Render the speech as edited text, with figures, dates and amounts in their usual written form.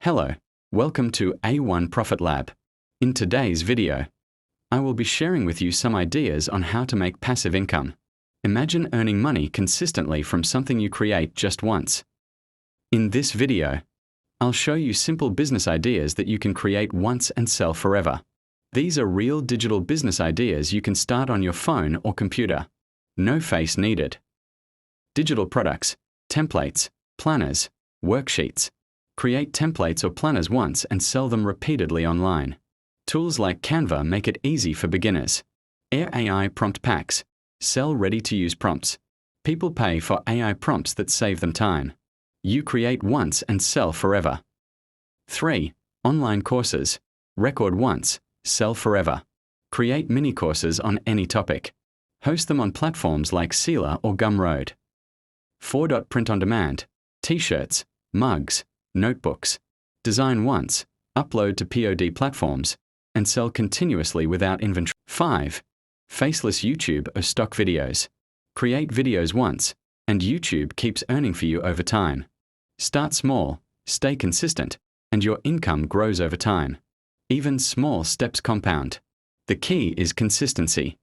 Hello, welcome to A1 Profit Lab. In today's video, I will be sharing with you some ideas on how to make passive income. Imagine earning money consistently from something you create just once. In this video, I'll show you simple business ideas that you can create once and sell forever. These are real digital business ideas you can start on your phone or computer. No face needed. Digital products, templates, planners, worksheets. Create templates or planners once and sell them repeatedly online. Tools like Canva make it easy for beginners. AI prompt packs. Sell ready-to-use prompts. People pay for AI prompts that save them time. You create once and sell forever. 3. Online courses. Record once, sell forever. Create mini courses on any topic. Host them on platforms like Sealer or Gumroad. 4. Print on demand. T-shirts, mugs, notebooks. Design once, upload to POD platforms, and sell continuously without inventory. 5. Faceless YouTube or stock videos. Create videos once, and YouTube keeps earning for you over time. Start small, stay consistent, and your income grows over time. Even small steps compound. The key is consistency.